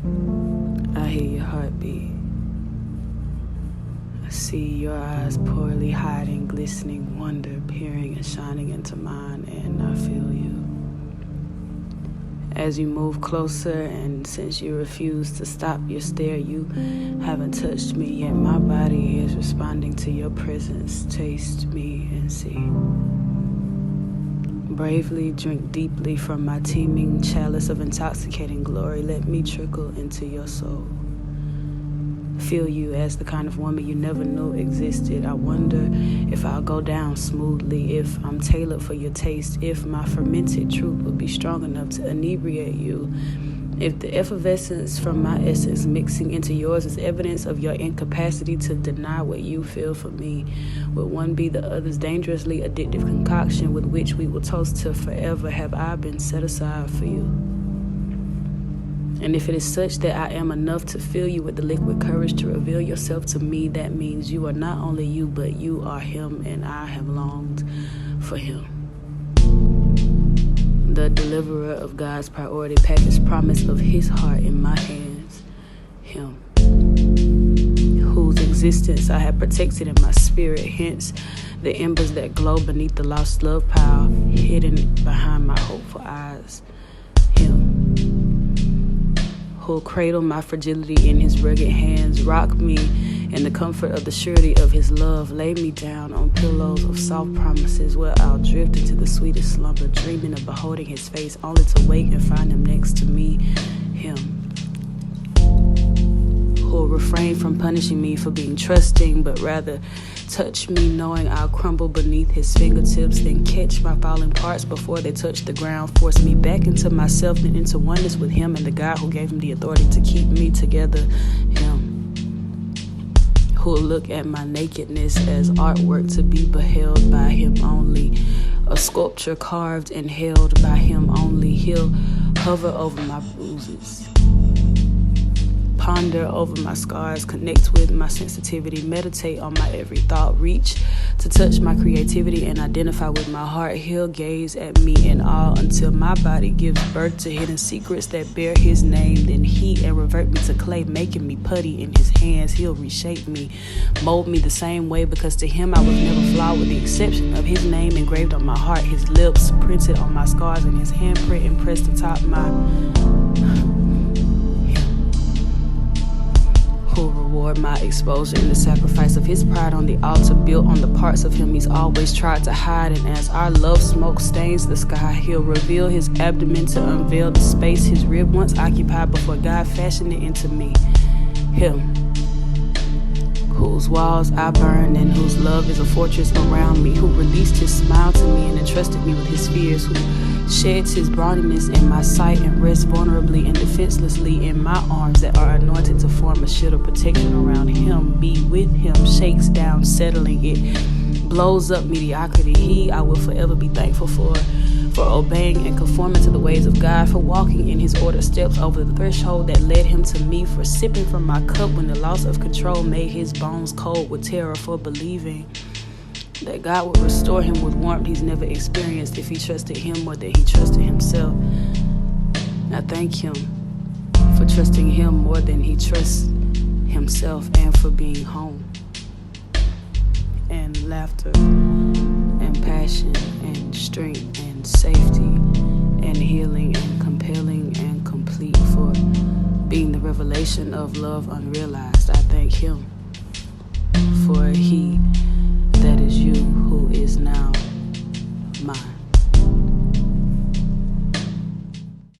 I hear your heartbeat. I see your eyes poorly hiding, glistening wonder, peering and shining into mine, and I feel you. As you move closer, and since you refuse to stop your stare, you haven't touched me, yet my body is responding to your presence. Taste me and see. Bravely drink deeply from my teeming chalice of intoxicating glory. Let me trickle into your soul. Feel you as the kind of woman you never knew existed. I wonder if I'll go down smoothly, if I'm tailored for your taste, if my fermented truth will be strong enough to inebriate you, if the effervescence from my essence mixing into yours is evidence of your incapacity to deny what you feel for me. Will one be the other's dangerously addictive concoction with which we will toast to forever? Have I been set aside for you? And if it is such that I am enough to fill you with the liquid courage to reveal yourself to me, that means you are not only you, but you are him, and I have longed for him. The deliverer of God's priority package, promise of his heart in my hands. Him, whose existence I have protected in my spirit, hence the embers that glow beneath the lost love pile, hidden behind my hopeful eyes. Him, who'll cradle my fragility in his rugged hands, rock me in the comfort of the surety of his love, lay me down on pillows of soft promises where I'll drift into the sweetest slumber, dreaming of beholding his face, only to wake and find him next to me. Him, who'll refrain from punishing me for being trusting, but rather touch me knowing I'll crumble beneath his fingertips, then catch my falling parts before they touch the ground, force me back into myself and into oneness with him and the God who gave him the authority to keep me together. Him, who'll look at my nakedness as artwork to be beheld by him only, a sculpture carved and held by him only. He'll hover over my bruises, ponder over my scars, connect with my sensitivity, meditate on my every thought, reach to touch my creativity and identify with my heart. He'll gaze at me in awe until my body gives birth to hidden secrets that bear his name, then heat and revert me to clay, making me putty in his hands. He'll reshape me, mold me the same way, because to him I was never flawed, with the exception of his name engraved on my heart, his lips printed on my scars, and his handprint impressed atop my who'll reward my exposure in the sacrifice of his pride on the altar, built on the parts of him he's always tried to hide. And as our love smoke stains the sky, he'll reveal his abdomen to unveil the space his rib once occupied before God fashioned it into me. Him, whose walls I burn and whose love is a fortress around me, who released his smile to me and entrusted me with his fears, who sheds his brawniness in my sight and rests vulnerably and defenselessly in my arms that are anointed to form a shield of protection around him. Be with him, shakes down, settling it, blows up mediocrity. He I will forever be thankful for obeying and conforming to the ways of God, for walking in his ordered steps over the threshold that led him to me, for sipping from my cup when the loss of control made his bones cold with terror, for believing that God would restore him with warmth he's never experienced if he trusted him more than he trusted himself. I thank him for trusting him more than he trusts himself, and for being home, and laughter, and passion, and strength, and safety, and healing, and compelling, and complete, for being the revelation of love unrealized. I thank him for he that is you who is now mine.